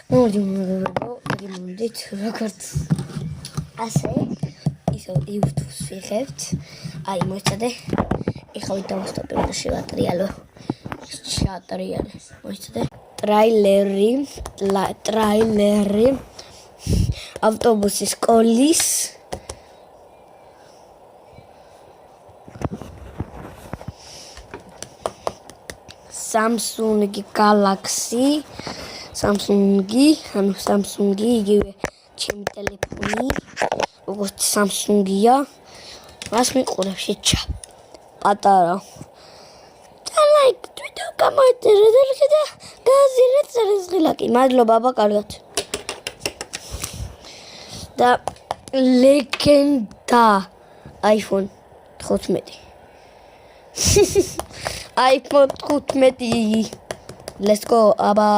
მოდით როგორც ასე ისო YouTube-ს ვიღებთ. აი მოიცადე. ეხლა დავასტოპებ და შევატრიალო. მოიცადე. ტრაილერი ავტობუსის სკოლის Samsung Galaxy Samsung იგივე ჩემი ტელეფონი როგორც Samsung-ია მას მიყურებ შეჭა პატარა და ლაიქ ვიდეო გამოიწერე და გააზიარეთ წარსღილაკი მადლობა აბა კარგად და ლეგენდა iPhone 15 iPhone 15 let's go აბა